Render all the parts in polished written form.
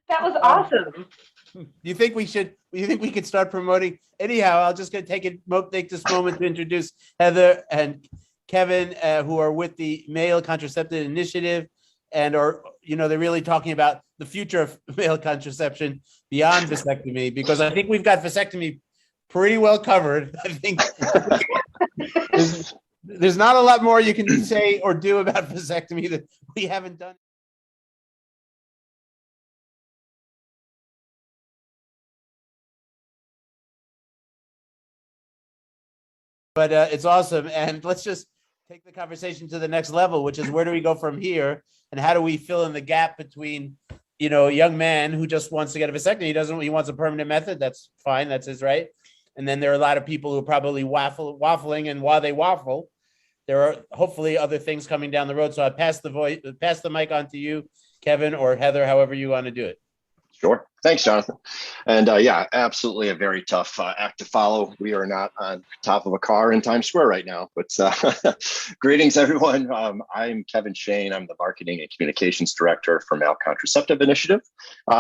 That was awesome. You think we could start promoting? Anyhow, I'll just take this moment to introduce Heather and Kevin, who are with the Male Contraceptive Initiative, and they're really talking about the future of male contraception beyond vasectomy, because I think we've got vasectomy pretty well covered. I think there's not a lot more you can say or do about vasectomy that we haven't done. But it's awesome. And let's just take the conversation to the next level, which is, where do we go from here? And how do we fill in the gap between, a young man who just wants to get a vasectomy, he wants a permanent method. That's fine. That's his right. And then there are a lot of people who are probably waffling. And while they waffle, there are hopefully other things coming down the road. So I pass the mic on to you, Kevin, or Heather, however you want to do it. Sure. Thanks, Jonathan. And yeah, absolutely a very tough act to follow. We are not on top of a car in Times Square right now, but greetings, everyone. I'm Kevin Shane. I'm the Marketing and Communications Director for Male Contraceptive Initiative.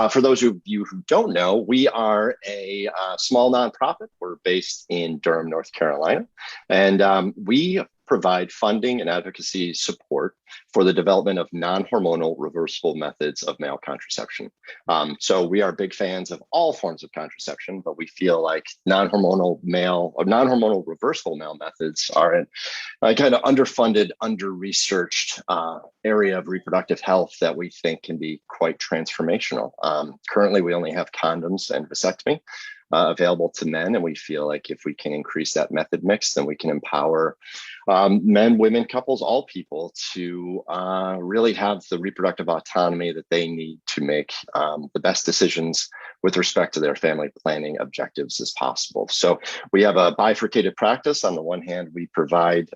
For those of you who don't know, we are a small nonprofit. We're based in Durham, North Carolina, and we provide funding and advocacy support for the development of non-hormonal reversible methods of male contraception. So we are big fans of all forms of contraception, but we feel like non-hormonal reversible male methods are a kind of underfunded, under-researched area of reproductive health that we think can be quite transformational. Currently, we only have condoms and vasectomy available to men, and we feel like if we can increase that method mix, then we can empower men, women, couples, all people to really have the reproductive autonomy that they need to make the best decisions with respect to their family planning objectives as possible. So we have a bifurcated practice. On the one hand, we provide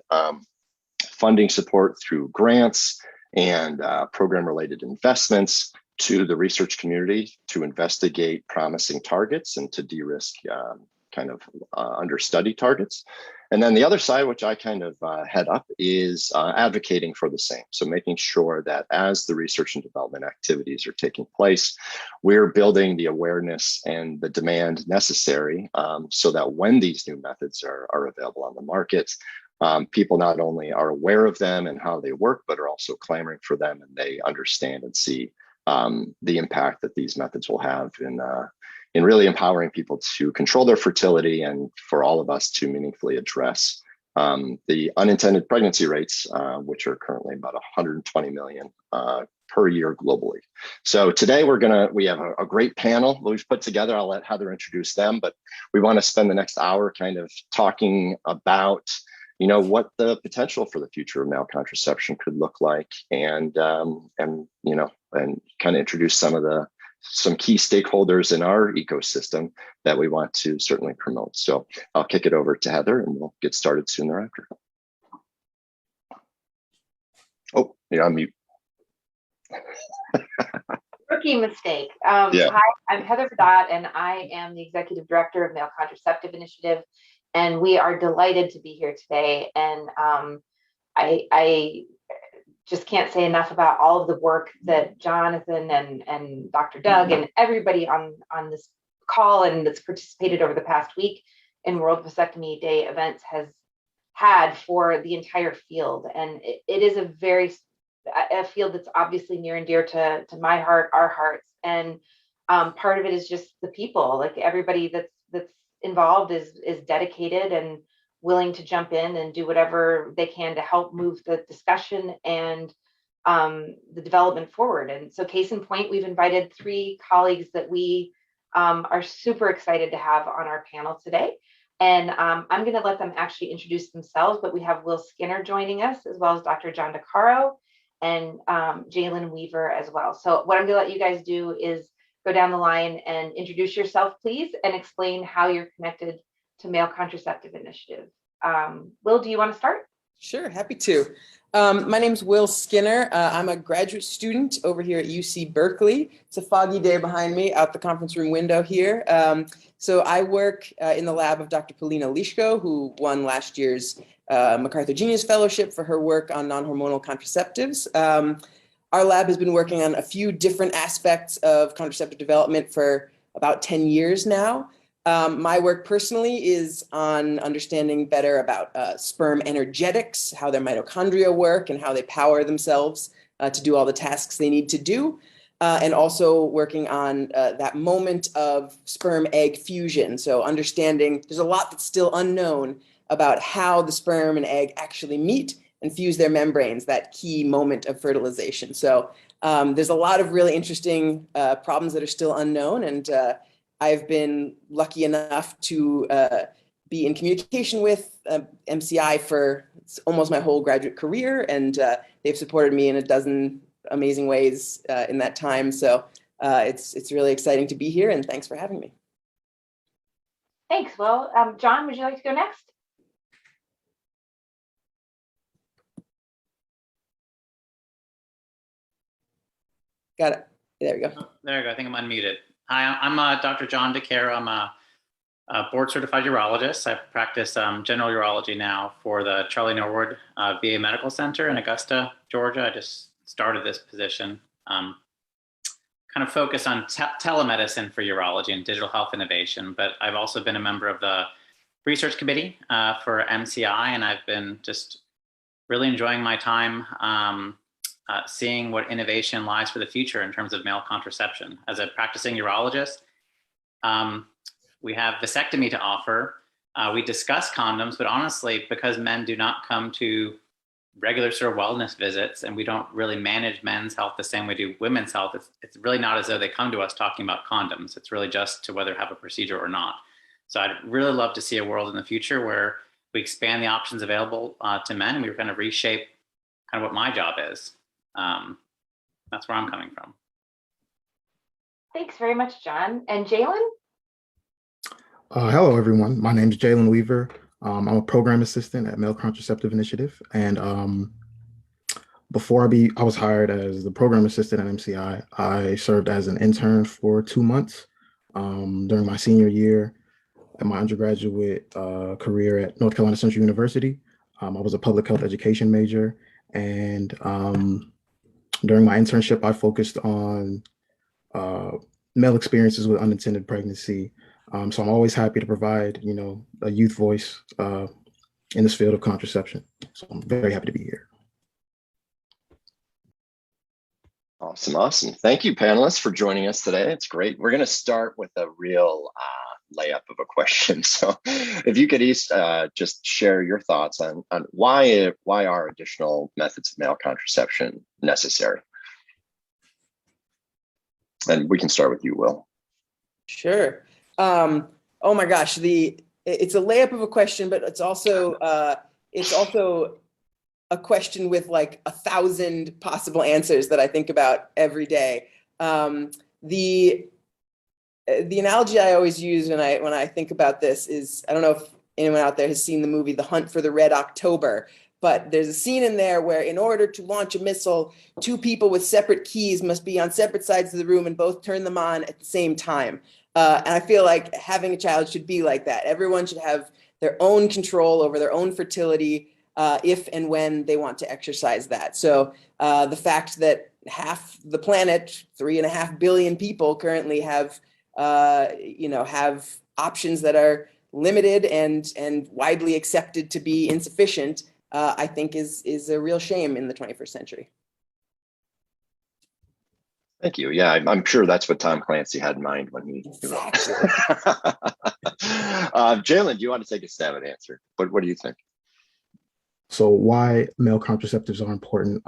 funding support through grants and program-related investments to the research community to investigate promising targets and to de-risk understudy targets. And then the other side, which I kind of head up, is advocating for the same. So making sure that as the research and development activities are taking place, we're building the awareness and the demand necessary so that when these new methods are available on the market, people not only are aware of them and how they work, but are also clamoring for them, and they understand and see the impact that these methods will have in really empowering people to control their fertility, and for all of us to meaningfully address the unintended pregnancy rates, which are currently about 120 million per year globally. So today we have a great panel that we've put together. I'll let Heather introduce them, but we want to spend the next hour kind of talking about what the potential for the future of male contraception could look like, and kind of introduce some key stakeholders in our ecosystem that we want to certainly promote. So I'll kick it over to Heather, and we'll get started soon thereafter. Oh, you're on mute. Rookie mistake. Yeah. Hi, I'm Heather Vedot, and I am the Executive Director of Male Contraceptive Initiative. And we are delighted to be here today. And I just can't say enough about all of the work that Jonathan and Dr. Doug and everybody on this call and that's participated over the past week in World Vasectomy Day events has had for the entire field. And it is a field that's obviously near and dear to my heart, our hearts. And part of it is just the people, like everybody that's involved is dedicated and willing to jump in and do whatever they can to help move the discussion and the development forward. And so case in point, we've invited 3 colleagues that we are super excited to have on our panel today. And I'm going to let them actually introduce themselves, but we have Will Skinner joining us, as well as Dr. John DeCaro and Jalen Weaver as well. So what I'm going to let you guys do is go down the line and introduce yourself, please, and explain how you're connected to Male Contraceptive Initiative. Will, do you want to start? Sure, happy to. My name's Will Skinner. I'm a graduate student over here at UC Berkeley. It's a foggy day behind me out the conference room window here. So I work in the lab of Dr. Polina Liszko, who won last year's MacArthur Genius Fellowship for her work on non-hormonal contraceptives. our lab has been working on a few different aspects of contraceptive development for about 10 years now. My work personally is on understanding better about sperm energetics, how their mitochondria work and how they power themselves to do all the tasks they need to do. And also working on that moment of sperm-egg fusion. So understanding there's a lot that's still unknown about how the sperm and egg actually meet and fuse their membranes, that key moment of fertilization. So there's a lot of really interesting problems that are still unknown. And I've been lucky enough to be in communication with MCI for almost my whole graduate career. And they've supported me in a dozen amazing ways in that time. So it's really exciting to be here, and thanks for having me. Thanks. Well, John, would you like to go next? Got it. There we go. Oh, there we go. I think I'm unmuted. Hi, I'm Dr. John DeCaro. I'm a board certified urologist. I practice general urology now for the Charlie Norwood VA Medical Center in Augusta, Georgia. I just started this position. Kind of focus on telemedicine for urology and digital health innovation, but I've also been a member of the research committee for MCI, and I've been just really enjoying my time seeing what innovation lies for the future in terms of male contraception. As a practicing urologist, we have vasectomy to offer. We discuss condoms, but honestly, because men do not come to regular sort of wellness visits and we don't really manage men's health the same way we do women's health, it's really not as though they come to us talking about condoms. It's really just to whether have a procedure or not. So I'd really love to see a world in the future where we expand the options available to men, and we kind of reshape kind of what my job is. That's where I'm coming from. Thanks very much, John. And Jalen? Hello, everyone. My name is Jalen Weaver. I'm a program assistant at Male Contraceptive Initiative. And before I was hired as the program assistant at MCI, I served as an intern for 2 months during my senior year at my undergraduate career at North Carolina Central University. I was a public health education major. And during my internship, I focused on male experiences with unintended pregnancy. So I'm always happy to provide, a youth voice in this field of contraception. So I'm very happy to be here. Awesome. Thank you, panelists, for joining us today. It's great. We're going to start with a real layup of a question. So if you could each just share your thoughts on why are additional methods of male contraception necessary? And we can start with you, Will. Sure. Oh my gosh, it's a layup of a question, but it's also a question with like 1,000 possible answers that I think about every day. The analogy I always use when I think about this is, I don't know if anyone out there has seen the movie The Hunt for the Red October, but there's a scene in there where in order to launch a missile, 2 people with separate keys must be on separate sides of the room and both turn them on at the same time. And I feel like having a child should be like that. Everyone should have their own control over their own fertility if and when they want to exercise that. So the fact that half the planet, 3.5 billion people currently have options that are limited and widely accepted to be insufficient, I think is a real shame in the 21st century. Thank you. Yeah, I'm sure that's what Tom Clancy had in mind when he. Exactly. Jalen, do you want to take a stab at answer? What do you think? So why male contraceptives are important?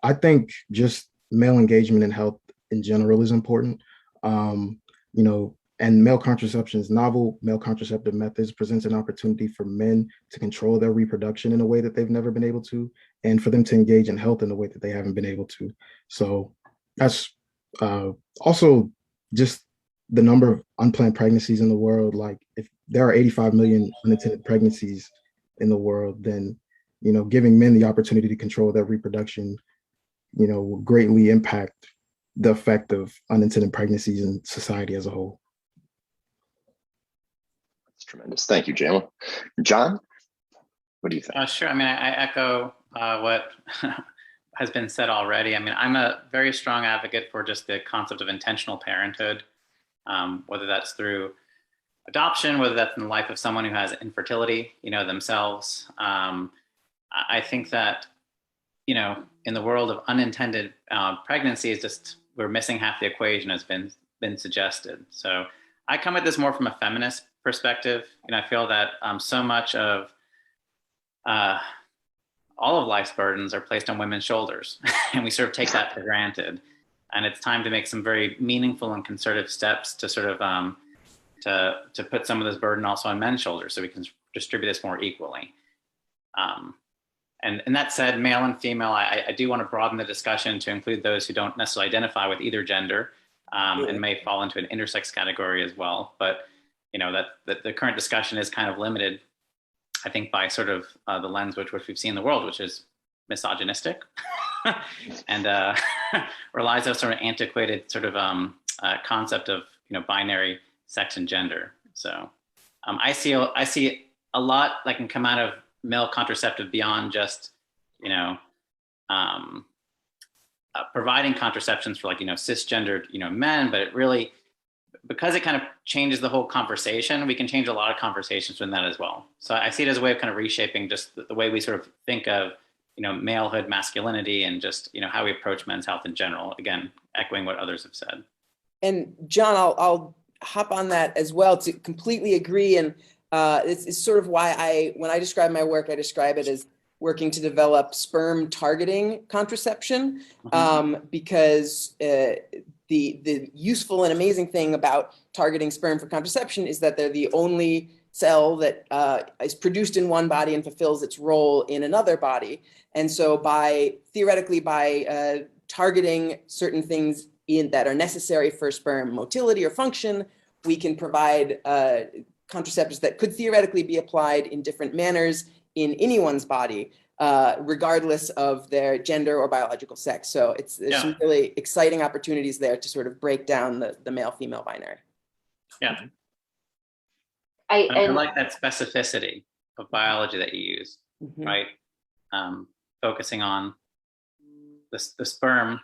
I think just male engagement in health in general is important. And male contraception's novel male contraceptive methods presents an opportunity for men to control their reproduction in a way that they've never been able to, and for them to engage in health in a way that they haven't been able to. So that's also just the number of unplanned pregnancies in the world. Like if there are 85 million unintended pregnancies in the world, then, giving men the opportunity to control their reproduction, will greatly impact the effect of unintended pregnancies in society as a whole. That's tremendous. Thank you, Jalen. John, what do you think? Sure. I mean, I echo what has been said already. I mean, I'm a very strong advocate for just the concept of intentional parenthood, whether that's through adoption, whether that's in the life of someone who has infertility, themselves. I think that, in the world of unintended pregnancy, we're missing half the equation, has been suggested. So I come at this more from a feminist perspective. I feel that so much of all of life's burdens are placed on women's shoulders, and we sort of take that for granted. And it's time to make some very meaningful and concerted steps to sort of to put some of this burden also on men's shoulders, so we can distribute this more equally. And that said, male and female, I do want to broaden the discussion to include those who don't necessarily identify with either gender, and may fall into an intersex category as well. But that the current discussion is kind of limited, I think, by sort of the lens which we've seen in the world, which is misogynistic and relies on sort of antiquated sort of concept of binary sex and gender. So I see a lot that can come out of male contraceptive beyond just providing contraceptions for cisgendered men, but it really, because it kind of changes the whole conversation, we can change a lot of conversations from that as well. So I see it as a way of kind of reshaping just the way we sort of think of malehood, masculinity, and just how we approach men's health in general. Again, echoing what others have said. And John, I'll hop on that as well to completely agree. And it's sort of why when I describe my work, I describe it as working to develop sperm targeting contraception, because the useful and amazing thing about targeting sperm for contraception is that they're the only cell that is produced in one body and fulfills its role in another body. And so theoretically by targeting certain things that are necessary for sperm motility or function, we can provide contraceptives that could theoretically be applied in different manners in anyone's body, regardless of their gender or biological sex. So there's some really exciting opportunities there to sort of break down the male-female binary. Yeah. I like that specificity of biology that you use, right? Focusing on the sperm,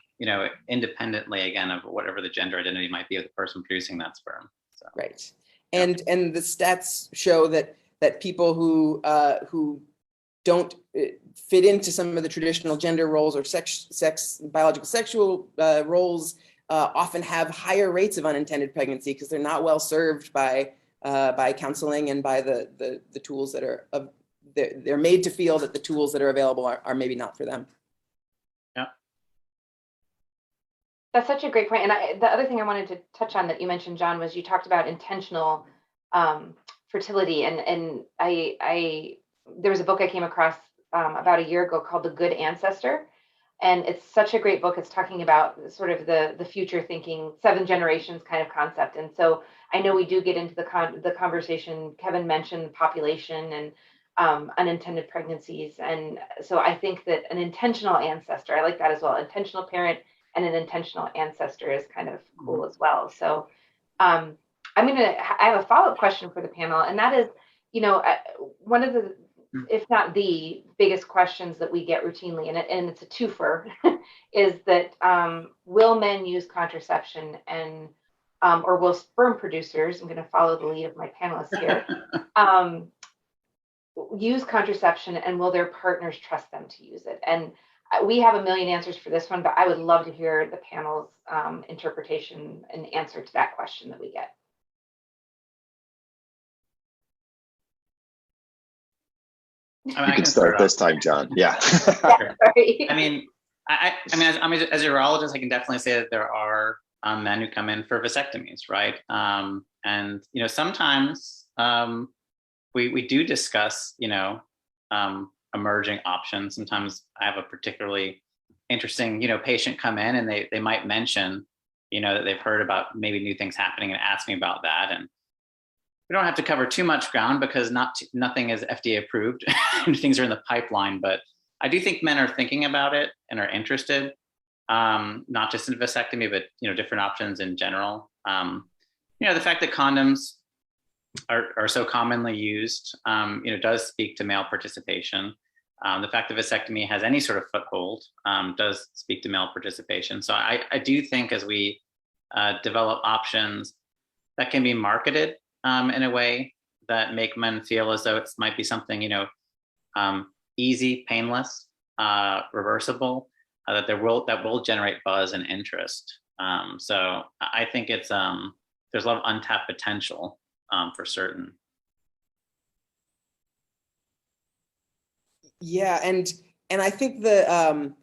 independently, again, of whatever the gender identity might be of the person producing that sperm. So. Right. And the stats show that people who don't fit into some of the traditional gender roles or biological sexual roles often have higher rates of unintended pregnancy because they're not well served by counseling and by the tools that are they're made to feel that the tools that are available are maybe not for them. Yeah. That's such a great point. And the other thing I wanted to touch on that you mentioned, John, was you talked about intentional fertility. And there was a book I came across about a year ago called The Good Ancestor. And it's such a great book. It's talking about sort of the future thinking, 7 generations kind of concept. And so I know we do get into the conversation. Kevin mentioned population and unintended pregnancies. And so I think that an intentional ancestor, I like that as well. Intentional parent and an intentional ancestor is kind of cool as well. So I have a follow-up question for the panel, and that is, one of the, if not the biggest questions that we get routinely, and it's a twofer, is that will men use contraception and or will sperm producers, I'm going to follow the lead of my panelists here, use contraception, and will their partners trust them to use it? And we have a million answers for this one, but I would love to hear the panel's interpretation and answer to that question that we get. You can start this time, John. Yeah. I mean, as a urologist, I can definitely say that there are men who come in for vasectomies, right? And sometimes we do discuss, emerging options. Sometimes I have a particularly interesting, patient come in and they might mention, that they've heard about maybe new things happening and ask me about that. And we don't have to cover too much ground because nothing is FDA approved and things are in the pipeline. But I do think men are thinking about it and are interested, not just in vasectomy, but different options in general. The fact that condoms are so commonly used, does speak to male participation. The fact that vasectomy has any sort of foothold does speak to male participation. So I do think as we develop options that can be marketed in a way that make men feel as though it might be something, easy, painless, reversible, that will generate buzz and interest. So I think it's there's a lot of untapped potential for certain. Yeah, and I think the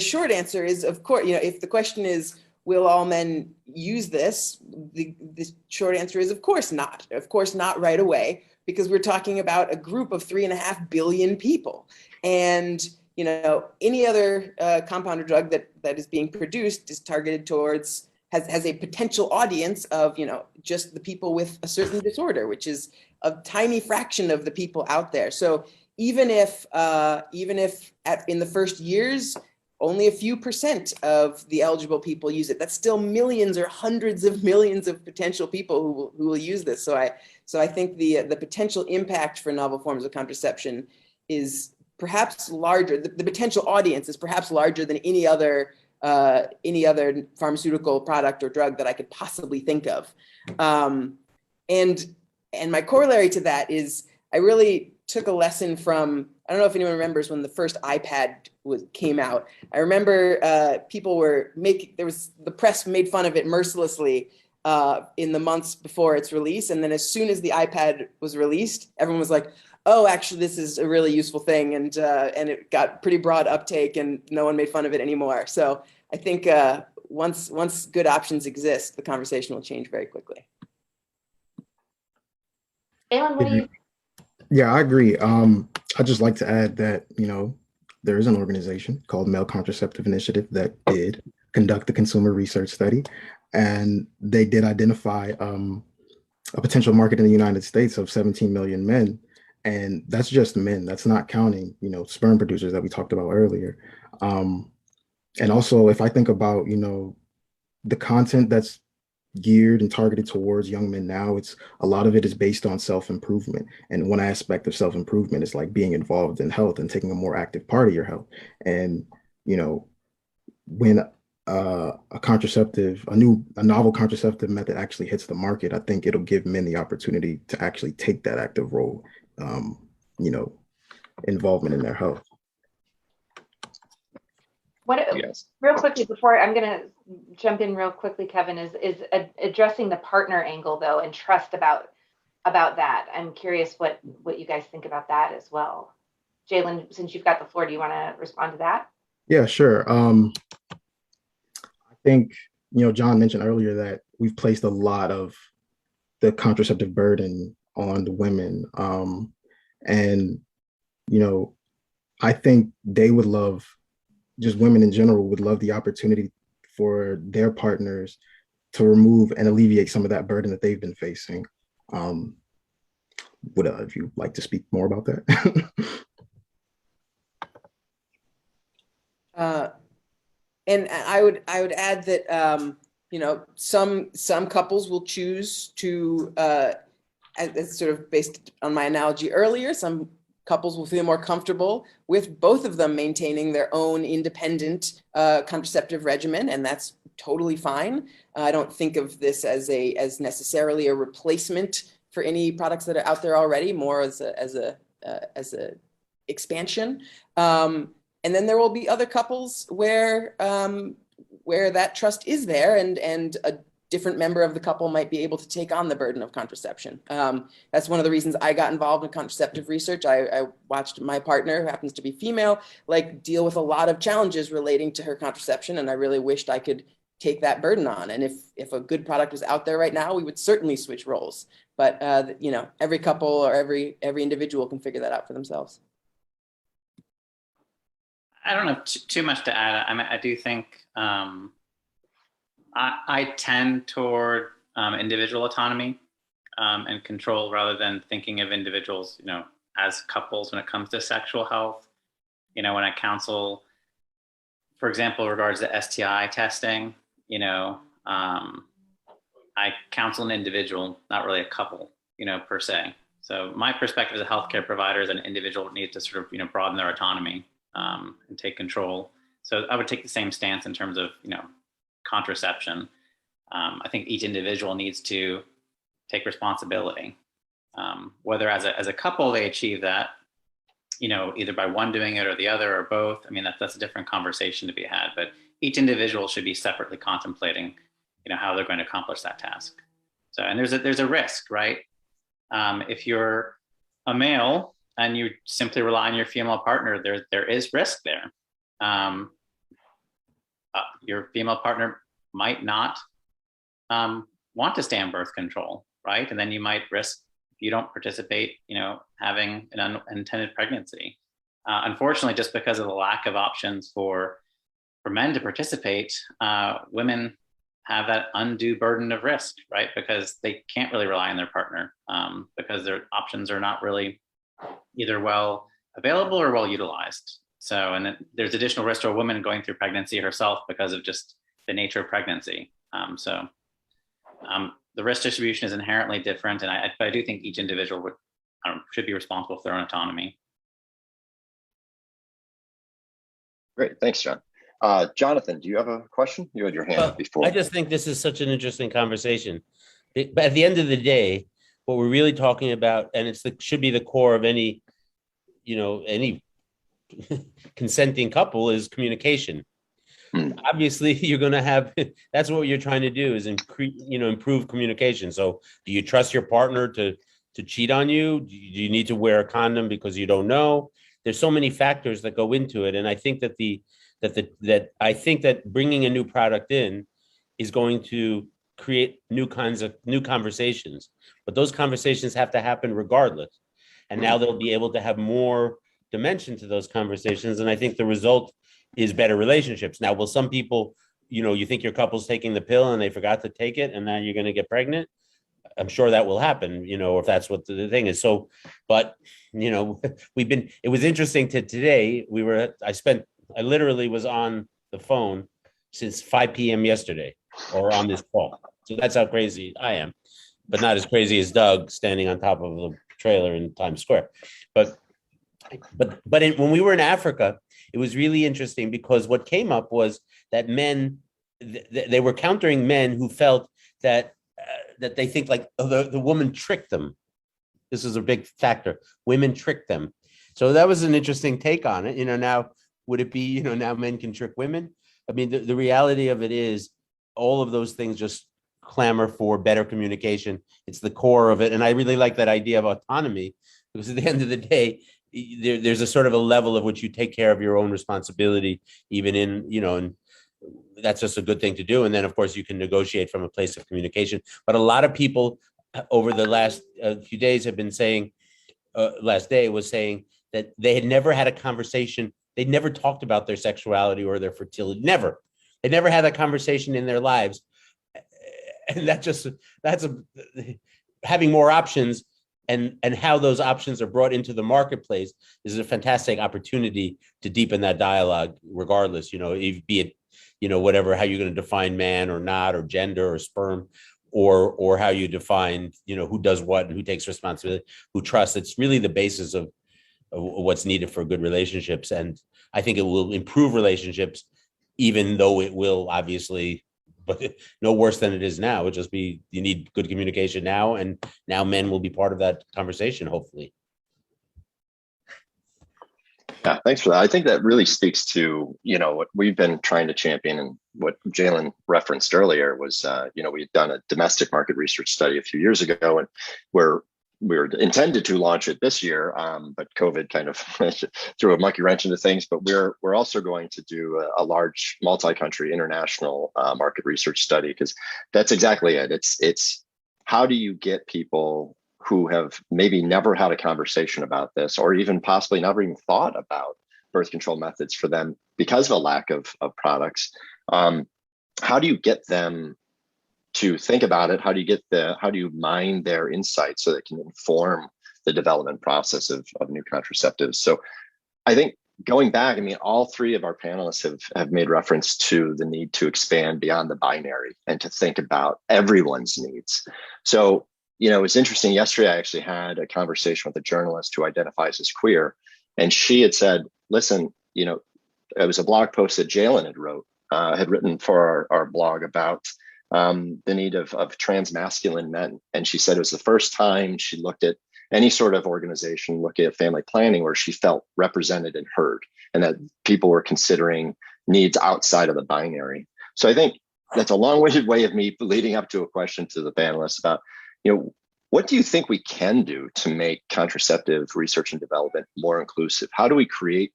short answer is, of course, if the question is, will all men use this? The short answer is, of course not. Of course not right away, because we're talking about a group of 3.5 billion people. And, any other compound or drug that is being produced is targeted towards, has a potential audience of, just the people with a certain disorder, which is a tiny fraction of the people out there. So even if in the first years, only a few percent of the eligible people use it, that's still millions or hundreds of millions of potential people who will use this. So I think the potential impact for novel forms of contraception is perhaps larger. The potential audience is perhaps larger than any other pharmaceutical product or drug that I could possibly think of. And my corollary to that is, I really took a lesson from, I don't know if anyone remembers when the first iPad came out. I remember the press made fun of it mercilessly in the months before its release. And then as soon as the iPad was released, everyone was like, oh, actually, this is a really useful thing. And it got pretty broad uptake and no one made fun of it anymore. So I think once good options exist, the conversation will change very quickly. Alan, what do you? Yeah, I agree. I'd just like to add that, there is an organization called Male Contraceptive Initiative that did conduct a consumer research study, and they did identify a potential market in the United States of 17 million men. And that's just men. That's not counting, sperm producers that we talked about earlier. And also, if I think about, the content that's geared and targeted towards young men now, a lot of it is based on self-improvement. And one aspect of self-improvement is like being involved in health and taking a more active part of your health. And, when a novel contraceptive method actually hits the market, I think it'll give men the opportunity to actually take that active role, involvement in their health. Yes. Real quickly, before I'm going to jump in real quickly, Kevin, is addressing the partner angle though, and trust about that. I'm curious what you guys think about that as well. Jalen, since you've got the floor, do you want to respond to that? Yeah, sure. I think, John mentioned earlier that we've placed a lot of the contraceptive burden on the women. And, I think they would love, just women in general would love the opportunity for their partners to remove and alleviate some of that burden that they've been facing. If you'd like to speak more about that. And I would add that some couples will choose to, as sort of based on my analogy earlier, some couples will feel more comfortable with both of them maintaining their own independent contraceptive regimen, and that's totally fine. I don't think of this as necessarily a replacement for any products that are out there already, more as a expansion. And then there will be other couples where that trust is there, and a different member of the couple might be able to take on the burden of contraception. That's one of the reasons I got involved in contraceptive research. I watched my partner, who happens to be female, deal with a lot of challenges relating to her contraception, and I really wished I could take that burden on. And if a good product was out there right now, we would certainly switch roles. But every couple or every individual can figure that out for themselves. I don't have too much to add. I mean, I do think I tend toward individual autonomy and control, rather than thinking of individuals, as couples when it comes to sexual health. When I counsel, for example, regards to STI testing, I counsel an individual, not really a couple, per se. So my perspective as a healthcare provider is an individual needs to sort of, broaden their autonomy and take control. So I would take the same stance in terms of, contraception. I think each individual needs to take responsibility. Whether as a couple they achieve that, either by one doing it or the other or both. I mean, that's a different conversation to be had. But each individual should be separately contemplating, how they're going to accomplish that task. So, and there's a risk, right? If you're a male and you simply rely on your female partner, there is risk there. Your female partner might not want to stay on birth control, right? And then you might risk, if you don't participate, having an unintended pregnancy. Unfortunately, just because of the lack of options for men to participate, women have that undue burden of risk, right? Because they can't really rely on their partner because their options are not really either well available or well utilized. So, and then there's additional risk to a woman going through pregnancy herself because of just the nature of pregnancy. The risk distribution is inherently different, and I do think each individual should be responsible for their own autonomy. Great, thanks, John. Jonathan, do you have a question? You had your hand up before. I just think this is such an interesting conversation. But at the end of the day, what we're really talking about, and should be the core of any consenting couple, is communication. Obviously, you're going to have, that's what you're trying to do, is improve communication. So do you trust your partner to cheat on you? Do you need to wear a condom because you don't know? There's so many factors that go into it. And I think that bringing a new product in is going to create new conversations, but those conversations have to happen regardless. And now they'll be able to have more dimension to those conversations. And I think the result is better relationships. Now, will some people, you think your couple's taking the pill and they forgot to take it and now you're going to get pregnant? I'm sure that will happen, if that's what the thing is. So, but, it was interesting today. I literally was on the phone since 5 p.m. yesterday or on this call. So that's how crazy I am, but not as crazy as Doug standing on top of the trailer in Times Square. But when we were in Africa, it was really interesting because what came up was that men, they were countering men who felt that they think like the woman tricked them. This is a big factor. Women tricked them. So that was an interesting take on it. Now, would it be, now men can trick women? I mean, the reality of it is all of those things just clamor for better communication. It's the core of it. And I really like that idea of autonomy, because at the end of the day, there's a sort of a level of which you take care of your own responsibility, even in, and that's just a good thing to do. And then, of course, you can negotiate from a place of communication. But a lot of people over the last few days have been saying, last day was saying that they had never had a conversation. They'd never talked about their sexuality or their fertility. Never. They never had that conversation in their lives. And having more options and how those options are brought into the marketplace is a fantastic opportunity to deepen that dialogue, regardless, be it, whatever, how you're going to define man or not, or gender or sperm, or how you define, who does what and who takes responsibility, who trusts. It's really the basis of what's needed for good relationships. And I think it will improve relationships, even though it will obviously, but no worse than it is now. It'll just be, you need good communication now, and now men will be part of that conversation, hopefully. Yeah, thanks for that. I think that really speaks to, what we've been trying to champion, and what Jalen referenced earlier was, we had done a domestic market research study a few years ago, and we were intended to launch it this year, but COVID kind of threw a monkey wrench into things. But we're also going to do a large multi-country international market research study, because that's exactly it. It's how do you get people who have maybe never had a conversation about this, or even possibly never even thought about birth control methods for them because of a lack of products. How do you get them to think about it? How do you mine their insights so that it can inform the development process of new contraceptives? So I think going back, all three of our panelists have made reference to the need to expand beyond the binary and to think about everyone's needs. So, it was interesting. Yesterday, I actually had a conversation with a journalist who identifies as queer, and she had said, listen, it was a blog post that Jalen had written for our blog about the need of transmasculine men. And she said it was the first time she looked at any sort of organization looking at family planning where she felt represented and heard, and that people were considering needs outside of the binary. So I think that's a long-winded way of me leading up to a question to the panelists about, what do you think we can do to make contraceptive research and development more inclusive? How do we create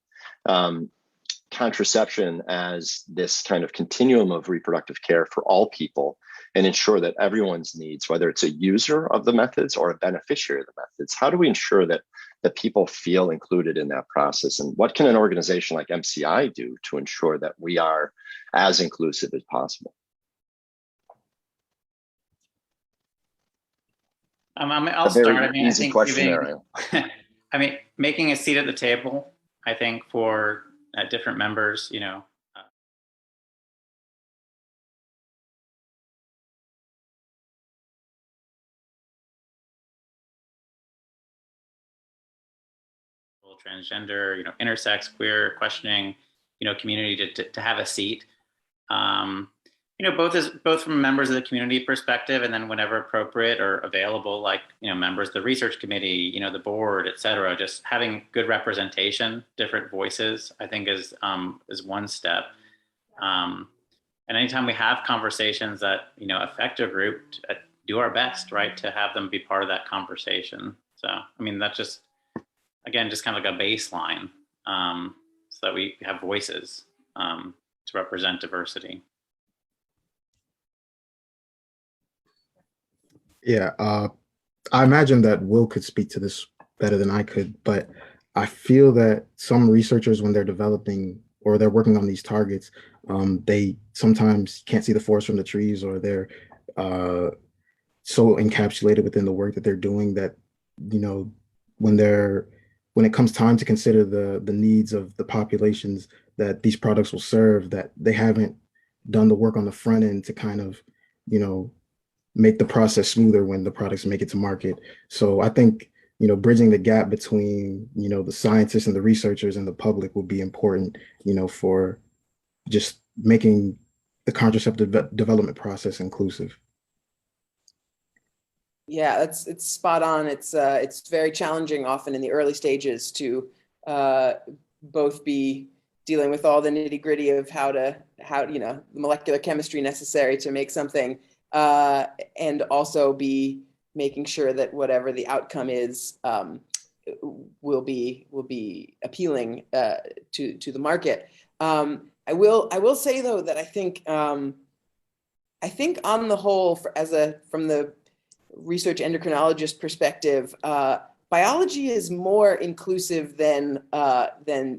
contraception as this kind of continuum of reproductive care for all people and ensure that everyone's needs, whether it's a user of the methods or a beneficiary of the methods, how do we ensure that people feel included in that process? And what can an organization like MCI do to ensure that we are as inclusive as possible? I'll start. I mean, easy question there. Making a seat at the table, I think, for different members, transgender, intersex, queer, questioning, community to have a seat. Both from members of the community perspective, and then whenever appropriate or available, like, members of the research committee, the board, et cetera, just having good representation, different voices, I think is one step. And anytime we have conversations that, affect a group, do our best, right, to have them be part of that conversation. So, that's just, again, just kind of like a baseline, so that we have voices to represent diversity. Yeah, I imagine that Will could speak to this better than I could, but I feel that some researchers, when they're developing or they're working on these targets, they sometimes can't see the forest from the trees, or they're so encapsulated within the work that they're doing that, when it comes time to consider the needs of the populations that these products will serve, that they haven't done the work on the front end to kind of, make the process smoother when the products make it to market. So I think, bridging the gap between, the scientists and the researchers and the public will be important, for just making the contraceptive development process inclusive. Yeah, it's spot on. It's very challenging often in the early stages to both be dealing with all the nitty gritty of how the molecular chemistry necessary to make something, and also be making sure that whatever the outcome is will be appealing to the market. I will say though that I think on the whole, from the research endocrinologist perspective, biology is more inclusive than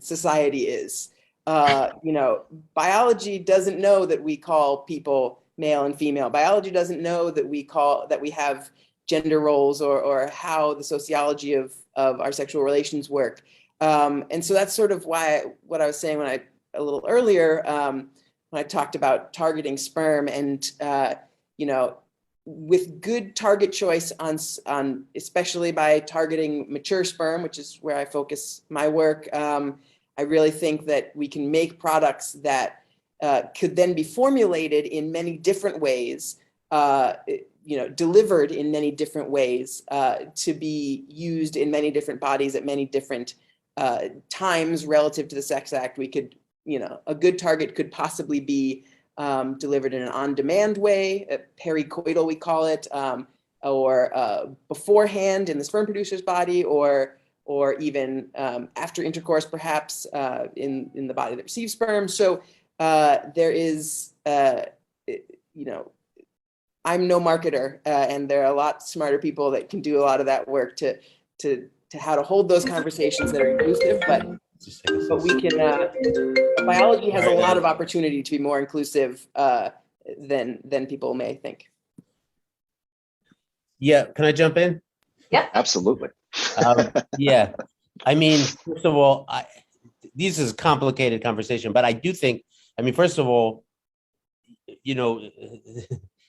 society is. Biology doesn't know that we call people male and female. Biology doesn't know that we have gender roles or how the sociology of our sexual relations work. And so that's sort of what I was saying a little earlier, when I talked about targeting sperm, and with good target choice on especially by targeting mature sperm, which is where I focus my work. I really think that we can make products that could then be formulated in many different ways, delivered in many different ways, to be used in many different bodies at many different times relative to the sex act. We could, a good target could possibly be delivered in an on-demand way, pericoital we call it, or beforehand in the sperm producer's body, or even after intercourse, perhaps in the body that receives sperm. So there is, I'm no marketer, and there are a lot smarter people that can do a lot of that work to how to hold those conversations that are inclusive. But we can. Biology has a lot of opportunity to be more inclusive than people may think. Yeah, can I jump in? Yep. Absolutely. Yeah, first of all, this is a complicated conversation, but I do think, first of all,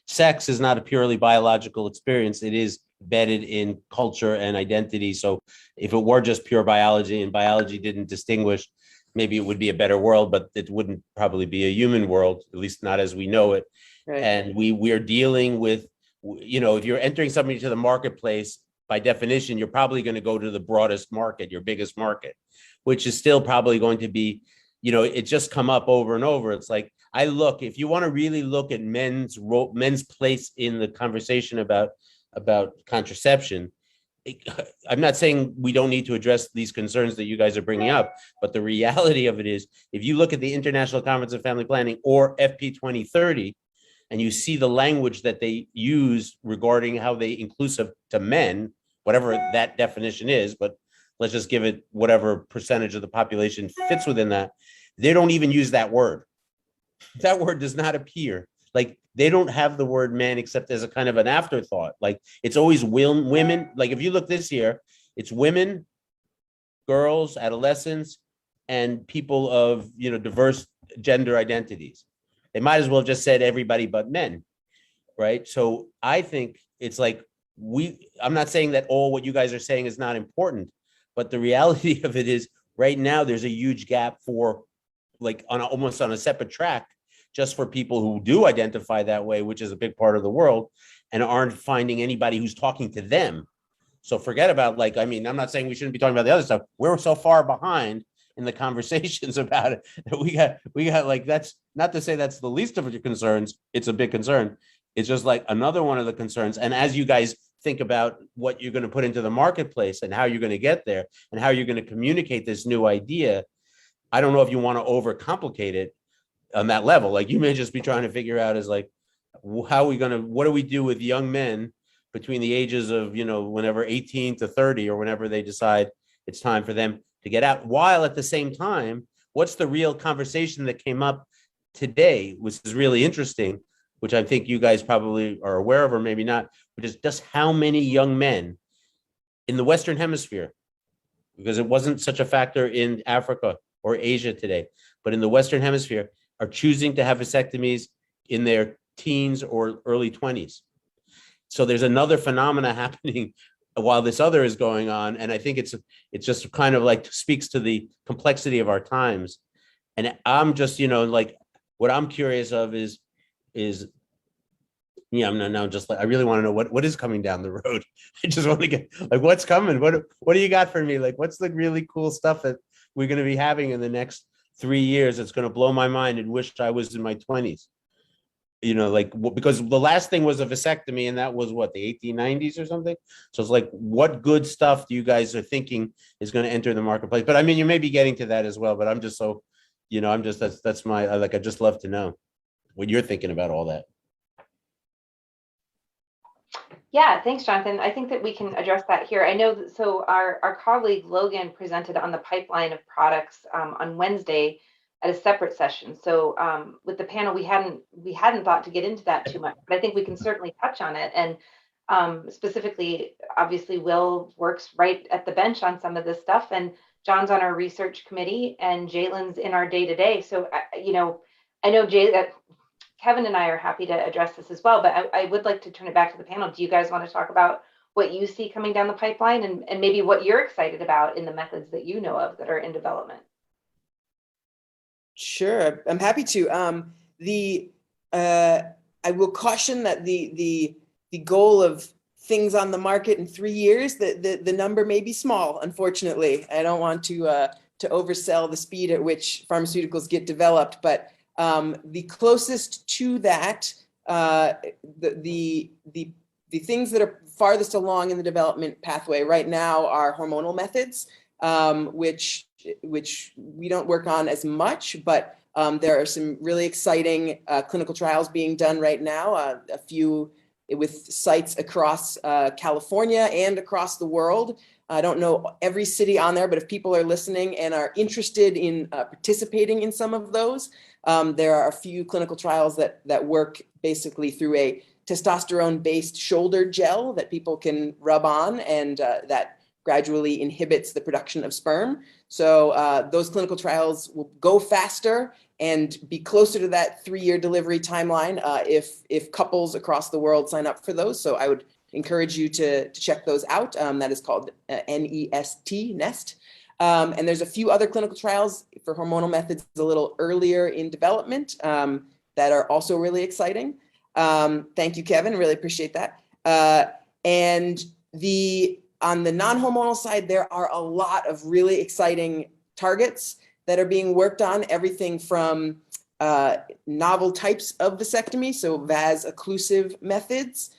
sex is not a purely biological experience. It is embedded in culture and identity. So if it were just pure biology and biology didn't distinguish, maybe it would be a better world, but it wouldn't probably be a human world, at least not as we know it. Right. And we're dealing with, if you're entering somebody to the marketplace, by definition, you're probably going to go to the broadest market, your biggest market, which is still probably going to be, it just come up over and over. It's like, if you want to really look at men's place in the conversation about contraception, I'm not saying we don't need to address these concerns that you guys are bringing up, but the reality of it is, if you look at the International Conference of Family Planning or FP 2030, and you see the language that they use regarding how they inclusive to men, whatever that definition is, but let's just give it whatever percentage of the population fits within that, they don't even use that word. That word does not appear. Like, they don't have the word man except as a kind of an afterthought. Like, it's always women. Like, if you look this year, it's women, girls, adolescents, and people of, diverse gender identities. They might as well have just said everybody but men, right? So I think it's like, I'm not saying that all what you guys are saying is not important, but the reality of it is right now there's a huge gap for, like, almost on a separate track, just for people who do identify that way, which is a big part of the world, and aren't finding anybody who's talking to them. So forget about, I'm not saying we shouldn't be talking about the other stuff. We're so far behind in the conversations about it that we got that's not to say that's the least of your concerns. It's a big concern. It's just like another one of the concerns. And as you guys think about what you're going to put into the marketplace and how you're going to get there and how you're going to communicate this new idea, I don't know if you want to overcomplicate it on that level. Like, you may just be trying to figure out what do we do with young men between the ages of, whenever 18 to 30 or whenever they decide it's time for them to get out, while at the same time, what's the real conversation that came up today, which is really interesting, which I think you guys probably are aware of, or maybe not, which is just how many young men in the Western Hemisphere, because it wasn't such a factor in Africa or Asia today, but in the Western Hemisphere, are choosing to have vasectomies in their teens or early 20s. So there's another phenomena happening while this other is going on. And I think it's just kind of like speaks to the complexity of our times. And I'm just, what I'm curious of is, I'm now just I really want to know what is coming down the road. I just want to get what's coming. What do you got for me? What's the really cool stuff that we're going to be having in the next 3 years that's going to blow my mind and wish I was in my 20s? Because the last thing was a vasectomy, and that was the 1890s or something. So it's what good stuff do you guys are thinking is going to enter the marketplace? But you may be getting to that as well, but I'm just so, that's my, I just love to know what you're thinking about all that. Yeah, thanks, Jonathan. I think that we can address that here. I know that, so our colleague Logan presented on the pipeline of products on Wednesday at a separate session. So with the panel, we hadn't thought to get into that too much, but I think we can certainly touch on it. And specifically, obviously, Will works right at the bench on some of this stuff, and John's on our research committee, and Jalen's in our day-to-day. So, I know Kevin and I are happy to address this as well, but I would like to turn it back to the panel. Do you guys want to talk about what you see coming down the pipeline and maybe what you're excited about in the methods that you know of that are in development? Sure, I'm happy to. I will caution that the goal of things on the market in 3 years, the number may be small. Unfortunately, I don't want to oversell the speed at which pharmaceuticals get developed, but the closest to that, the things that are farthest along in the development pathway right now are hormonal methods, which we don't work on as much, but there are some really exciting clinical trials being done right now, a few with sites across California and across the world. I don't know every city on there, but if people are listening and are interested in participating in some of those, there are a few clinical trials that work basically through a testosterone-based shoulder gel that people can rub on, and that gradually inhibits the production of sperm. So those clinical trials will go faster and be closer to that 3-year delivery timeline if couples across the world sign up for those. So I would encourage you to check those out. That is called NEST, NEST. And there's a few other clinical trials for hormonal methods a little earlier in development that are also really exciting. Thank you, Kevin. Really appreciate that. And on the non-hormonal side, there are a lot of really exciting targets that are being worked on, everything from novel types of vasectomy, so vas-occlusive methods,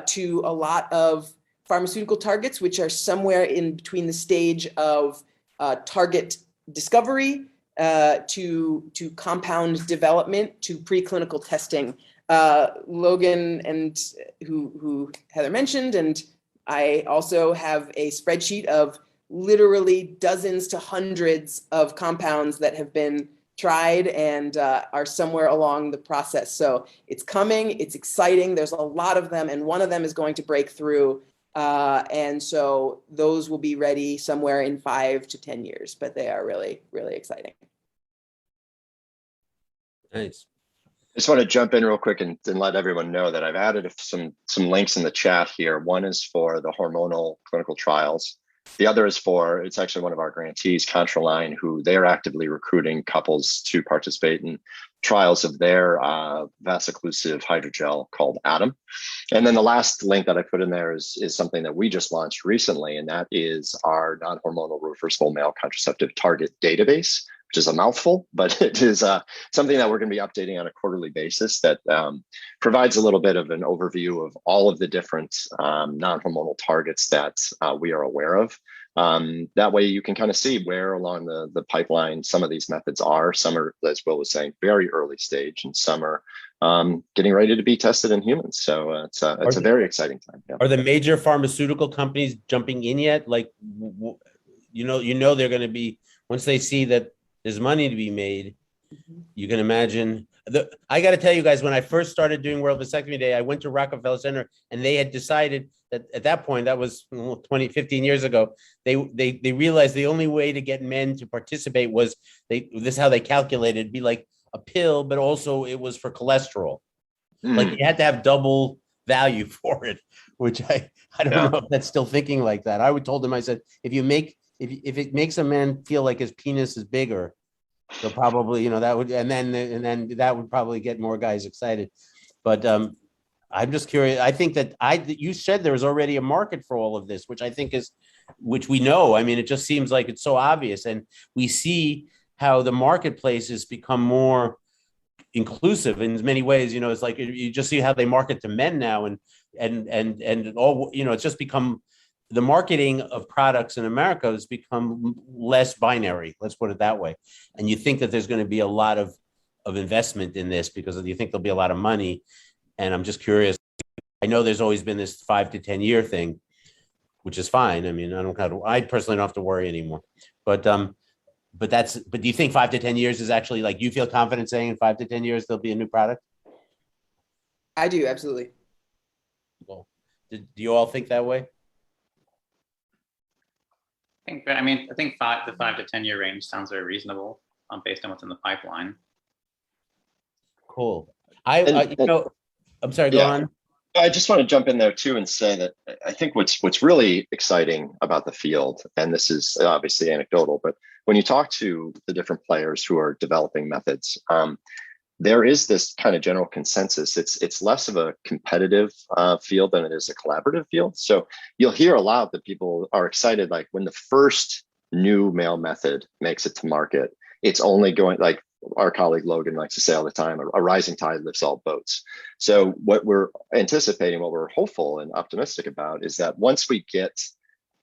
to a lot of pharmaceutical targets, which are somewhere in between the stage of target discovery to compound development to preclinical testing. Logan and who Heather mentioned, and I also have a spreadsheet of literally dozens to hundreds of compounds that have been tried and are somewhere along the process. So it's coming, it's exciting. There's a lot of them, and one of them is going to break through. And so those will be ready somewhere in 5 to 10 years, but they are really, really exciting. Nice. I just want to jump in real quick and let everyone know that I've added some links in the chat here. One is for the hormonal clinical trials. The other is it's actually one of our grantees, Contraline, who they are actively recruiting couples to participate in trials of their vas-occlusive hydrogel called Atom. And then the last link that I put in there is something that we just launched recently, and that is our non-hormonal reversible male contraceptive target database, which is a mouthful, but it is something that we're going to be updating on a quarterly basis that provides a little bit of an overview of all of the different non-hormonal targets that we are aware of. That way you can kind of see where along the pipeline some of these methods are. Some are, as Will was saying, very early stage, and some are getting ready to be tested in humans. So it's a very exciting time. Yeah. Are the major pharmaceutical companies jumping in yet? Like, you know, they're going to be, once they see that there's money to be made, you can imagine. I got to tell you guys, when I first started doing World Vasectomy Day, I went to Rockefeller Center, and they had decided that at that point, that was 15 years ago, they realized the only way to get men to participate was this is how they calculated, it'd be like a pill, but also it was for cholesterol. Like you had to have double value for it, which I don't know if that's still thinking like that. I told them, I said, if it makes a man feel like his penis is bigger, they'll probably, that would, and then that would probably get more guys excited. But I'm just curious. I think that you said there was already a market for all of this, which we know. I mean, it just seems like it's so obvious, and we see how the marketplace has become more inclusive in many ways. It's like you just see how they market to men now, and all. It's just become, the marketing of products in America has become less binary. Let's put it that way. And you think that there's going to be a lot of investment in this because you think there'll be a lot of money. And I'm just curious. I know there's always been this 5 to 10 year thing, which is fine. I mean, I personally don't have to worry anymore. But do you think 5 to 10 years is actually, like, you feel confident saying in 5 to 10 years there'll be a new product? I do, absolutely. Well, do you all think that way? I think the 5 to 10 year range sounds very reasonable based on what's in the pipeline. Cool. I'm sorry, go on. I just want to jump in there too and say that I think what's really exciting about the field, and this is obviously anecdotal, but when you talk to the different players who are developing methods, there is this kind of general consensus. It's less of a competitive field than it is a collaborative field. So you'll hear a lot that people are excited, like when the first new male method makes it to market, it's only going, like our colleague Logan likes to say all the time, a rising tide lifts all boats. So what we're anticipating, what we're hopeful and optimistic about is that once we get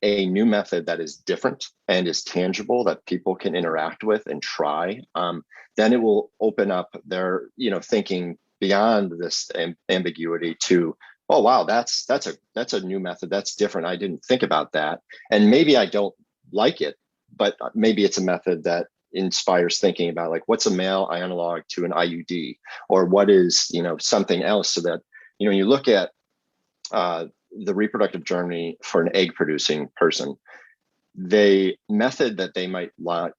a new method that is different and is tangible, that people can interact with and try, then it will open up their, thinking beyond this ambiguity to, oh wow, that's a new method, that's different. I didn't think about that, and maybe I don't like it, but maybe it's a method that inspires thinking about, like, what's a male analog to an IUD, or what is something else, so that when you look at the reproductive journey for an egg producing person, the method that they might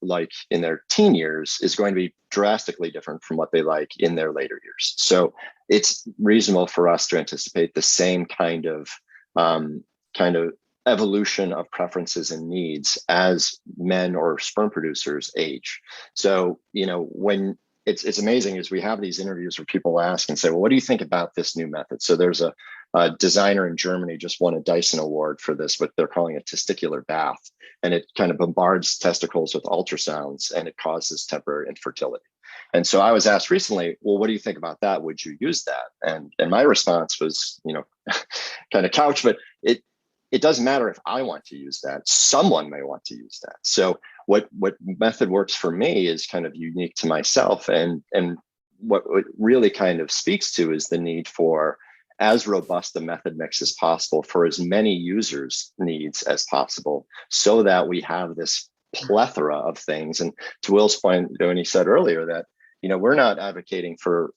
like in their teen years is going to be drastically different from what they like in their later years. So it's reasonable for us to anticipate the same kind of kind of evolution of preferences and needs as men or sperm producers age. So, when it's amazing is we have these interviews where people ask and say, well, what do you think about this new method? So there's a designer in Germany just won a Dyson award for this, what they're calling a testicular bath. And it kind of bombards testicles with ultrasounds and it causes temporary infertility. And so I was asked recently, well, what do you think about that? Would you use that? And my response was, kind of couch, but it doesn't matter if I want to use that. Someone may want to use that. So what method works for me is kind of unique to myself. And what it really kind of speaks to is the need for as robust a method mix as possible for as many users' needs as possible, so that we have this plethora of things. And to Will's point, when he said earlier that, we're not advocating for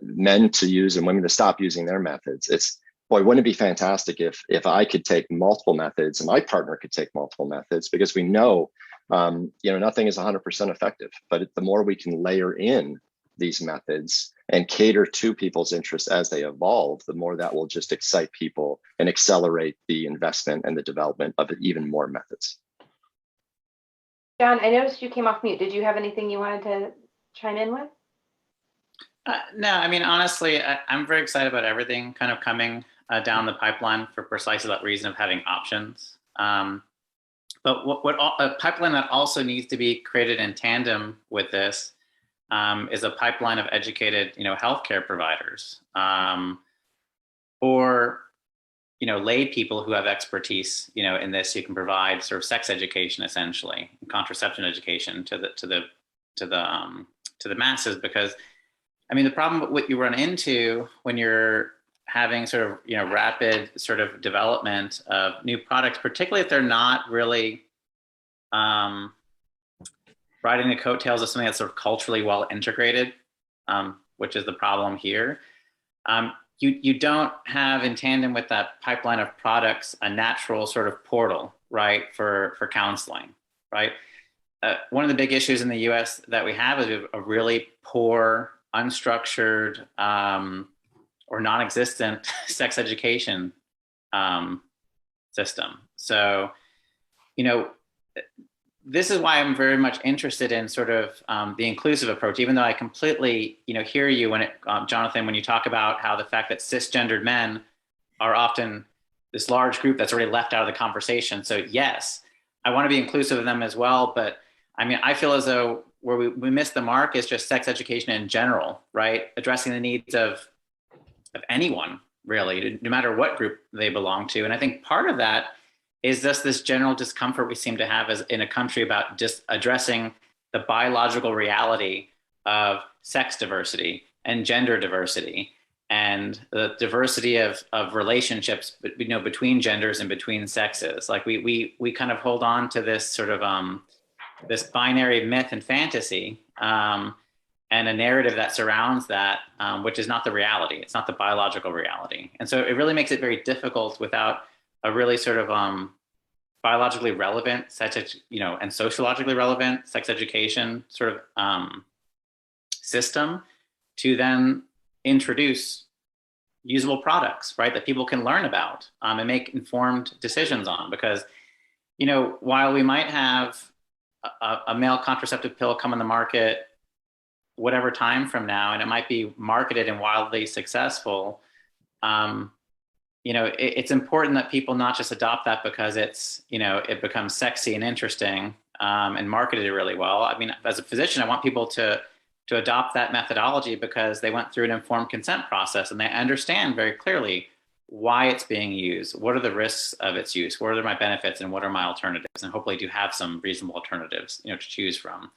men to use and women to stop using their methods. It's, boy, wouldn't it be fantastic if I could take multiple methods and my partner could take multiple methods, because we know, nothing is 100% effective, but the more we can layer in these methods and cater to people's interests as they evolve, the more that will just excite people and accelerate the investment and the development of even more methods. John, I noticed you came off mute. Did you have anything you wanted to chime in with? No, I mean, honestly, I'm very excited about everything kind of coming down the pipeline for precisely that reason of having options. But what a pipeline that also needs to be created in tandem with this is a pipeline of educated, healthcare providers, or lay people who have expertise, in this, who can provide sort of sex education, essentially, and contraception education to the masses. Because, I mean, the problem what you run into when you're having sort of rapid sort of development of new products, particularly if they're not really riding the coattails of something that's sort of culturally well integrated, which is the problem here. You don't have, in tandem with that pipeline of products, a natural sort of portal, right, for counseling, right? One of the big issues in the US that we have is a really poor, unstructured, or non-existent sex education system. So, this is why I'm very much interested in sort of the inclusive approach, even though I completely, hear you when Jonathan, when you talk about how the fact that cisgendered men are often this large group that's already left out of the conversation. So yes, I want to be inclusive of them as well. But I mean, I feel as though where we miss the mark is just sex education in general, right? Addressing the needs of anyone, really, no matter what group they belong to. And I think part of that is just this general discomfort we seem to have as in a country about just addressing the biological reality of sex diversity and gender diversity and the diversity of relationships, between genders and between sexes. Like we kind of hold on to this sort of this binary myth and fantasy, and a narrative that surrounds that, which is not the reality. It's not the biological reality. And so it really makes it very difficult without a really sort of biologically relevant, and sociologically relevant sex education sort of system to then introduce usable products, right, that people can learn about and make informed decisions on. Because, while we might have a male contraceptive pill come on the market whatever time from now, and it might be marketed and wildly successful, it's important that people not just adopt that because it's, it becomes sexy and interesting and marketed really well. I mean, as a physician, I want people to adopt that methodology because they went through an informed consent process and they understand very clearly why it's being used, what are the risks of its use, what are my benefits, and what are my alternatives, and hopefully do have some reasonable alternatives, to choose from.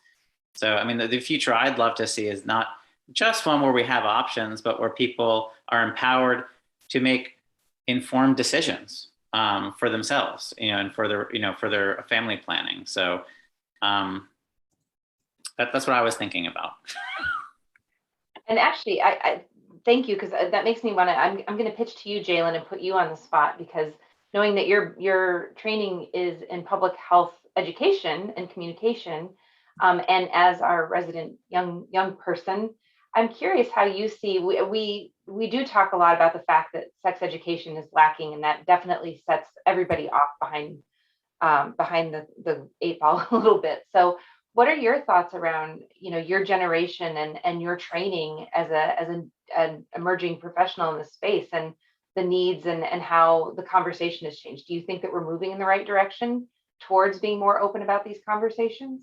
So, I mean, the future I'd love to see is not just one where we have options, but where people are empowered to make informed decisions for themselves, and for their family planning. So that's what I was thinking about. And actually, I thank you, because that makes me want to. I'm going to pitch to you, Jalen, and put you on the spot, because knowing that your training is in public health education and communication, and as our resident young person, I'm curious how you see we we do talk a lot about the fact that sex education is lacking, and that definitely sets everybody off behind the eight ball a little bit. So what are your thoughts around, your generation and your training as an emerging professional in this space, and the needs and how the conversation has changed? Do you think that we're moving in the right direction towards being more open about these conversations?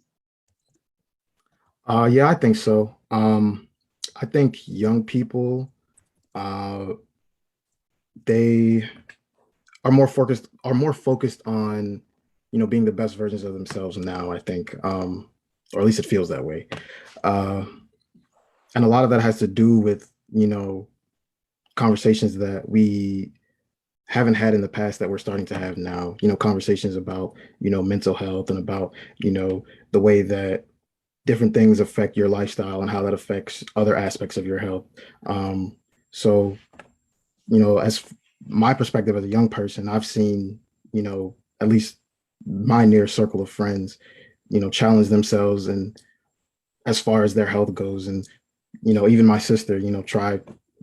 Yeah, I think so. I think young people, uh, they are more focused on, being the best versions of themselves now, I think, or at least it feels that way. Uh, and a lot of that has to do with, conversations that we haven't had in the past that we're starting to have now, conversations about, mental health and about, the way that different things affect your lifestyle and how that affects other aspects of your health. So, as my perspective as a young person, I've seen, at least my near circle of friends, challenge themselves and as far as their health goes. And, even my sister, try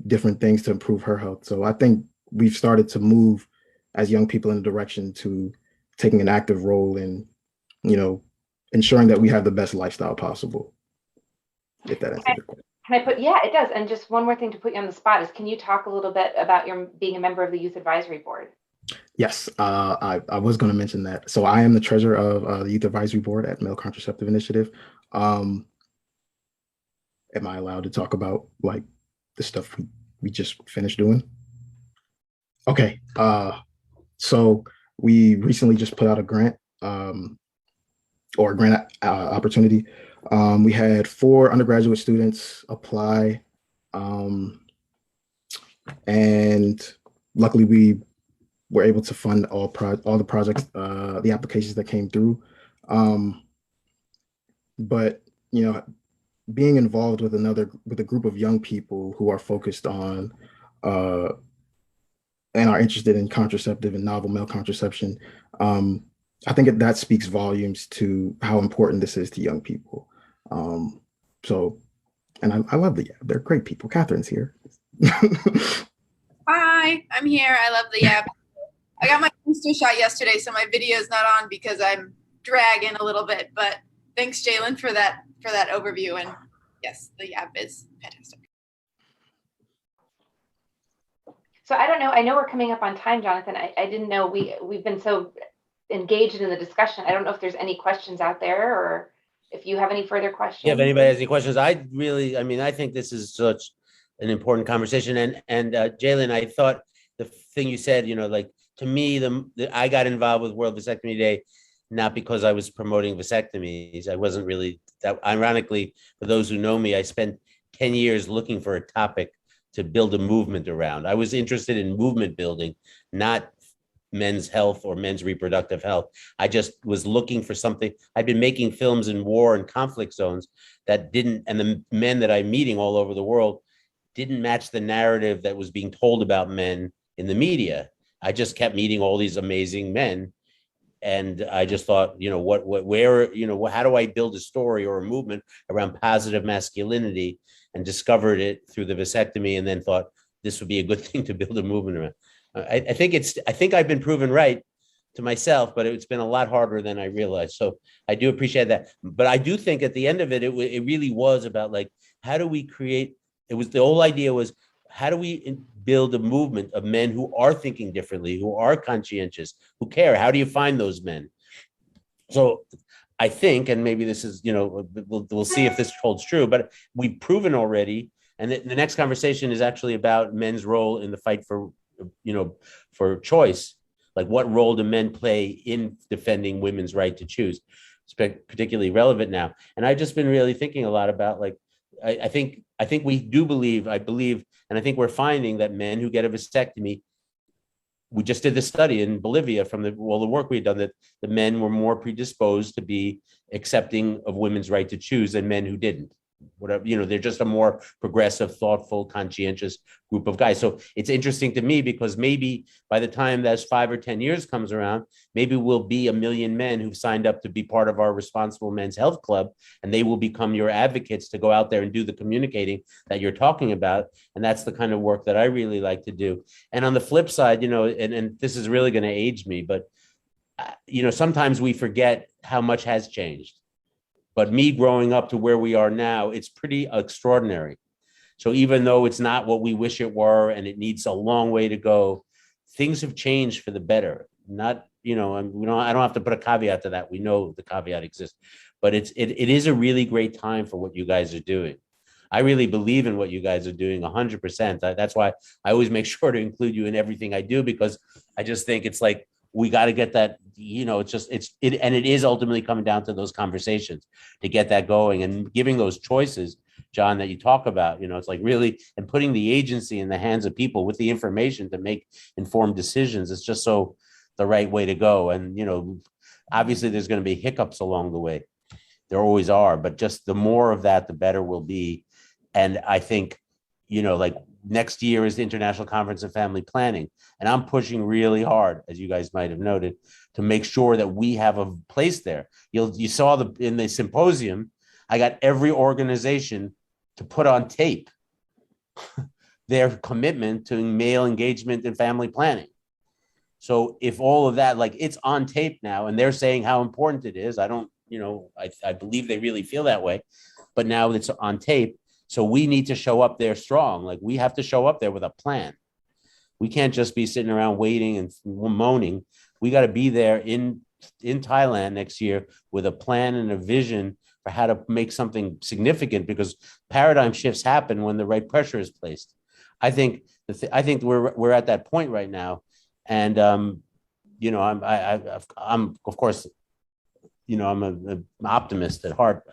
different things to improve her health. So I think we've started to move as young people in a direction to taking an active role in, ensuring that we have the best lifestyle possible. If that answers the question. Yeah, it does. And just one more thing to put you on the spot is, can you talk a little bit about your being a member of the Youth Advisory Board? Yes, I was going to mention that. So I am the treasurer of the Youth Advisory Board at Male Contraceptive Initiative. Am I allowed to talk about like the stuff we just finished doing? Okay. So we recently just put out a grant, or a grant opportunity. We had 4 undergraduate students apply, and luckily we were able to fund all the projects, the applications that came through. But being involved with a group of young people who are focused on and are interested in contraceptive and novel male contraception, I think that speaks volumes to how important this is to young people. So, and I love they're great people. Catherine's here. Hi, I'm here. I love the app. I got my booster shot yesterday, so my video is not on because I'm dragging a little bit. But thanks, Jalen, for that overview. And yes, the app is fantastic. So I don't know. I know we're coming up on time, Jonathan. I didn't know we've been so engaged in the discussion. I don't know if there's any questions out there, or if you have any further questions. Yeah, if anybody has any questions, I think this is such an important conversation. And Jalen, I thought the thing you said, like, to me, I got involved with World Vasectomy Day not because I was promoting vasectomies. I wasn't really that. Ironically, for those who know me, I spent 10 years looking for a topic to build a movement around. I was interested in movement building, not men's health or men's reproductive health. I just was looking for something. I'd been making films in war and conflict zones that didn't, and the men that I'm meeting all over the world didn't match the narrative that was being told about men in the media. I just kept meeting all these amazing men. And I just thought, how do I build a story or a movement around positive masculinity, and discovered it through the vasectomy, and then thought this would be a good thing to build a movement around. I think I've been proven right to myself, but it's been a lot harder than I realized. So I do appreciate that. But I do think at the end of it, it really was about, like, how do we create, the whole idea was, how do we build a movement of men who are thinking differently, who are conscientious, who care? How do you find those men? So I think, and maybe this is, we'll see if this holds true, but we've proven already, and the next conversation is actually about men's role in the fight for choice. Like, what role do men play in defending women's right to choose? It's particularly relevant now. And I've just been really thinking a lot about, like, I think we do believe, and I think we're finding that men who get a vasectomy, we just did this study in Bolivia from all the work we'd done, that the men were more predisposed to be accepting of women's right to choose than men who didn't. whatever, they're just a more progressive, thoughtful, conscientious group of guys. So it's interesting to me because maybe by the time that's 5 or 10 years comes around, maybe we'll be 1 million men who've signed up to be part of our Responsible Men's Health Club, and they will become your advocates to go out there and do the communicating that you're talking about. And that's the kind of work that I really like to do. And on the flip side, and this is really going to age me, but sometimes we forget how much has changed. But me growing up to where we are now, it's pretty extraordinary. So even though it's not what we wish it were, and it needs a long way to go, things have changed for the better. Not, I don't have to put a caveat to that. We know the caveat exists, but it is a really great time for what you guys are doing. I really believe in what you guys are doing 100%. That's why I always make sure to include you in everything I do, because I just think it's like, we got to get that, and it is ultimately coming down to those conversations to get that going and giving those choices, John, that you talk about. It's like really, and putting the agency in the hands of people with the information to make informed decisions. It's just so the right way to go. And, obviously there's going to be hiccups along the way. There always are, but just the more of that, the better we'll be. And I think, like next year is the International Conference of Family Planning. And I'm pushing really hard, as you guys might have noted, to make sure that we have a place there. You saw in the symposium, I got every organization to put on tape their commitment to male engagement in family planning. So if all of that, like it's on tape now, and they're saying how important it is, I believe they really feel that way, but now it's on tape. So we need to show up there strong. Like we have to show up there with a plan. We can't just be sitting around waiting and moaning. We got to be there in Thailand next year with a plan and a vision for how to make something significant, because paradigm shifts happen when the right pressure is placed. I think we're at that point right now, and I'm of course, I'm an optimist at heart.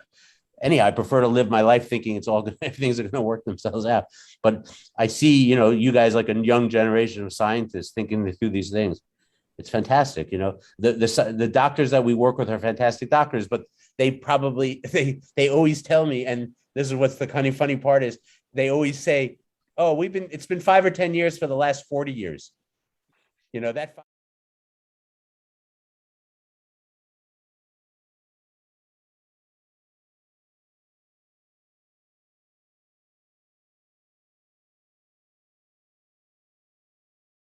Anyhow, I prefer to live my life thinking it's all good, things are going to work themselves out. But I see, you guys like a young generation of scientists thinking through these things. It's fantastic. The doctors that we work with are fantastic doctors, but they always tell me, and this is what's the kind of funny part is, they always say, "Oh, it's been 5 or 10 years for the last 40 years." That